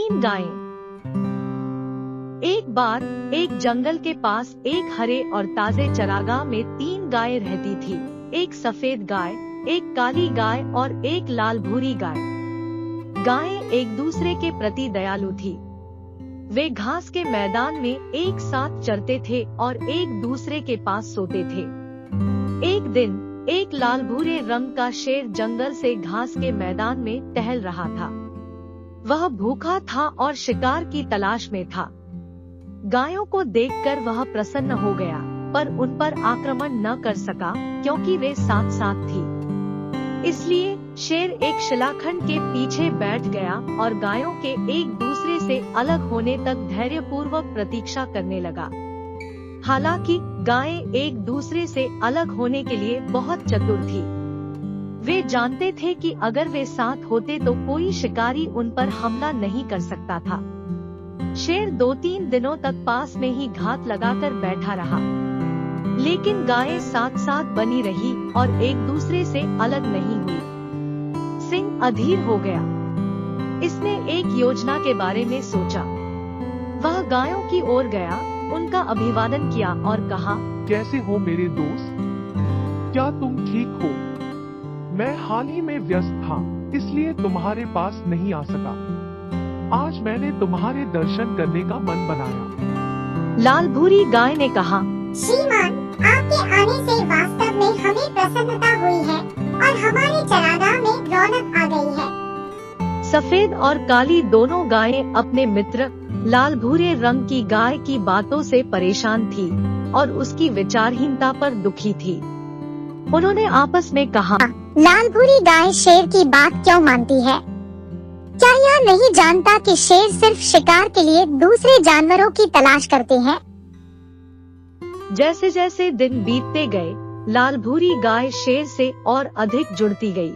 तीन गायें। एक बार एक जंगल के पास एक हरे और ताजे चरागाह में तीन गायें रहती थी। एक सफेद गाय, एक काली गाय और एक लाल भूरी गाय। गायें एक दूसरे के प्रति दयालु थी। वे घास के मैदान में एक साथ चरते थे और एक दूसरे के पास सोते थे। एक दिन एक लाल भूरे रंग का शेर जंगल से घास के मैदान में टहल रहा था। वह भूखा था और शिकार की तलाश में था। गायों को देखकर वह प्रसन्न हो गया, पर उन पर आक्रमण न कर सका क्योंकि वे साथ साथ थी। इसलिए शेर एक शिलाखंड के पीछे बैठ गया और गायों के एक दूसरे से अलग होने तक धैर्यपूर्वक प्रतीक्षा करने लगा। हालांकि गायें एक दूसरे से अलग होने के लिए बहुत चतुर थी। वे जानते थे कि अगर वे साथ होते तो कोई शिकारी उन पर हमला नहीं कर सकता था। शेर 2-3 दिनों तक पास में ही घात लगाकर बैठा रहा, लेकिन गायें साथ साथ बनी रही और एक दूसरे से अलग नहीं हुई। सिंह अधीर हो गया। इसने एक योजना के बारे में सोचा। वह गायों की ओर गया, उनका अभिवादन किया और कहा, कैसे हो मेरे दोस्त? क्या तुम ठीक हो? मैं हाल ही में व्यस्त था, इसलिए तुम्हारे पास नहीं आ सका। आज मैंने तुम्हारे दर्शन करने का मन बनाया। लाल भूरी गाय ने कहा, श्रीमान, आपके आने से वास्तव में हमें प्रसन्नता हुई है और हमारे चरागाह में रौनक आ गई है। सफेद और काली दोनों गायें अपने मित्र लाल भूरे रंग की गाय की बातों से परेशान थी और उसकी विचारहीनता पर दुखी थी। उन्होंने आपस में कहा, लाल भूरी गाय शेर की बात क्यों मानती है? क्या यह नहीं जानता कि शेर सिर्फ शिकार के लिए दूसरे जानवरों की तलाश करते हैं? जैसे जैसे दिन बीतते गए, लाल भूरी गाय शेर से और अधिक जुड़ती गई।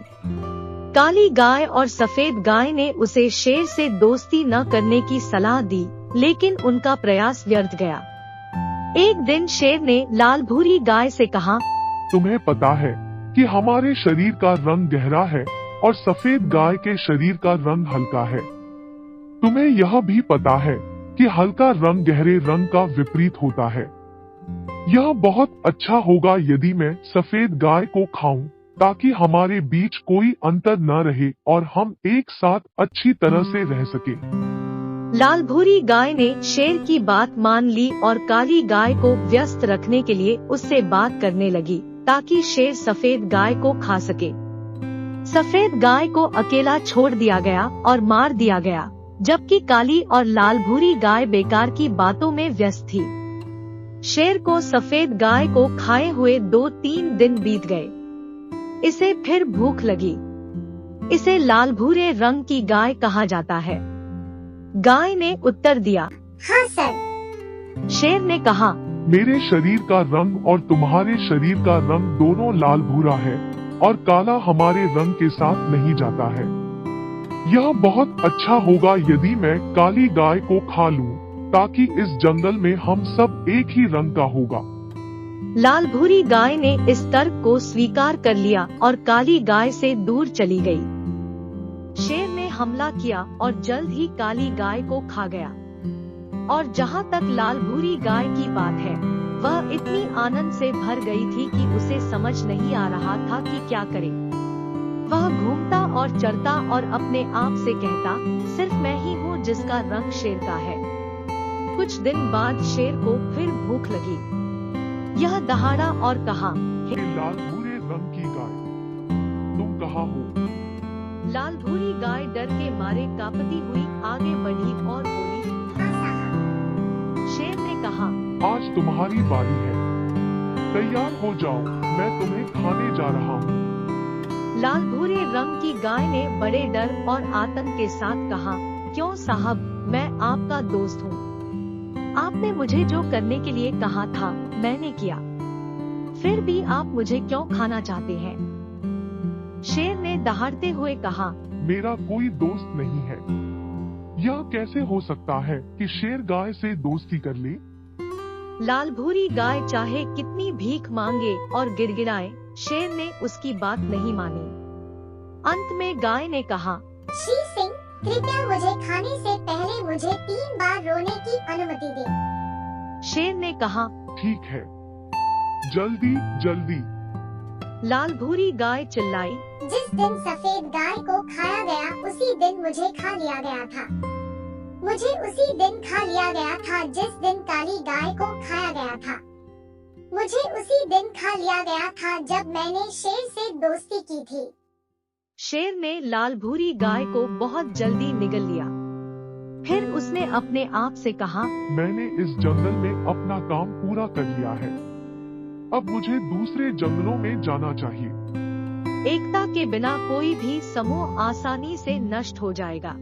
काली गाय और सफेद गाय ने उसे शेर से दोस्ती न करने की सलाह दी, लेकिन उनका प्रयास व्यर्थ गया। एक दिन शेर ने लाल भूरी गाय से कहा, तुम्हें पता है कि हमारे शरीर का रंग गहरा है और सफेद गाय के शरीर का रंग हल्का है। तुम्हें यह भी पता है कि हल्का रंग गहरे रंग का विपरीत होता है। यह बहुत अच्छा होगा यदि मैं सफेद गाय को खाऊं, ताकि हमारे बीच कोई अंतर न रहे और हम एक साथ अच्छी तरह से रह सके। लाल भूरी गाय ने शेर की बात मान ली और काली गाय को व्यस्त रखने के लिए उससे बात करने लगी, ताकि शेर सफेद गाय को खा सके। सफेद गाय को अकेला छोड़ दिया गया और मार दिया गया, जबकि काली और लाल भूरी गाय बेकार की बातों में व्यस्त थी। शेर को सफेद गाय को खाए हुए 2-3 दिन बीत गए। इसे फिर भूख लगी। इसे लाल भूरे रंग की गाय कहा जाता है। गाय ने उत्तर दिया, हाँ सर। शेर ने कहा, मेरे शरीर का रंग और तुम्हारे शरीर का रंग दोनों लाल भूरा है और काला हमारे रंग के साथ नहीं जाता है। यह बहुत अच्छा होगा यदि मैं काली गाय को खा लूं, ताकि इस जंगल में हम सब एक ही रंग का होगा। लाल भूरी गाय ने इस तर्क को स्वीकार कर लिया और काली गाय से दूर चली गई। शेर ने हमला किया और जल्द ही काली गाय को खा गया। और जहाँ तक लाल भूरी गाय की बात है, वह इतनी आनंद से भर गई थी कि उसे समझ नहीं आ रहा था कि क्या करे। वह घूमता और चरता और अपने आप से कहता, सिर्फ मैं ही हूँ जिसका रंग शेर का है। कुछ दिन बाद शेर को फिर भूख लगी। यह दहाड़ा और कहा, हे लाल भूरे रंग की गाय, तुम कहाँ हो? लाल भूरी गाय डर के मारे कांपती हुई आगे बढ़ी और बोली, हाँ साहब। शेर ने कहा, आज तुम्हारी बारी है, तैयार हो जाओ, मैं तुम्हें खाने जा रहा हूँ। लाल भूरे रंग की गाय ने बड़े डर और आतंक के साथ कहा, क्यों साहब, मैं आपका दोस्त हूँ। आपने मुझे जो करने के लिए कहा था मैंने किया, फिर भी आप मुझे क्यों खाना चाहते हैं? शेर ने दहाड़ते हुए कहा, मेरा कोई दोस्त नहीं है। यह कैसे हो सकता है कि शेर गाय से दोस्ती कर ले? लाल भूरी गाय चाहे कितनी भीख मांगे और गिड़गिड़ाए, शेर ने उसकी बात नहीं मानी। अंत में गाय ने कहा, श्री सिंह, कृपया मुझे खाने से पहले कहा, ठीक है, जल्दी जल्दी। लाल भूरी गाय चिल्लाई, जिस दिन सफेद गाय को खाया गया उसी दिन मुझे खा लिया गया था। मुझे उसी दिन खा लिया गया था जिस दिन काली गाय को खाया गया था। मुझे उसी दिन खा लिया गया था जब मैंने शेर से दोस्ती की थी। शेर ने लाल भूरी गाय को बहुत जल्दी निगल लिया। फिर उसने अपने आप से कहा, मैंने इस जंगल में अपना काम पूरा कर लिया है, अब मुझे दूसरे जंगलों में जाना चाहिए। एकता के बिना कोई भी समूह आसानी से नष्ट हो जाएगा।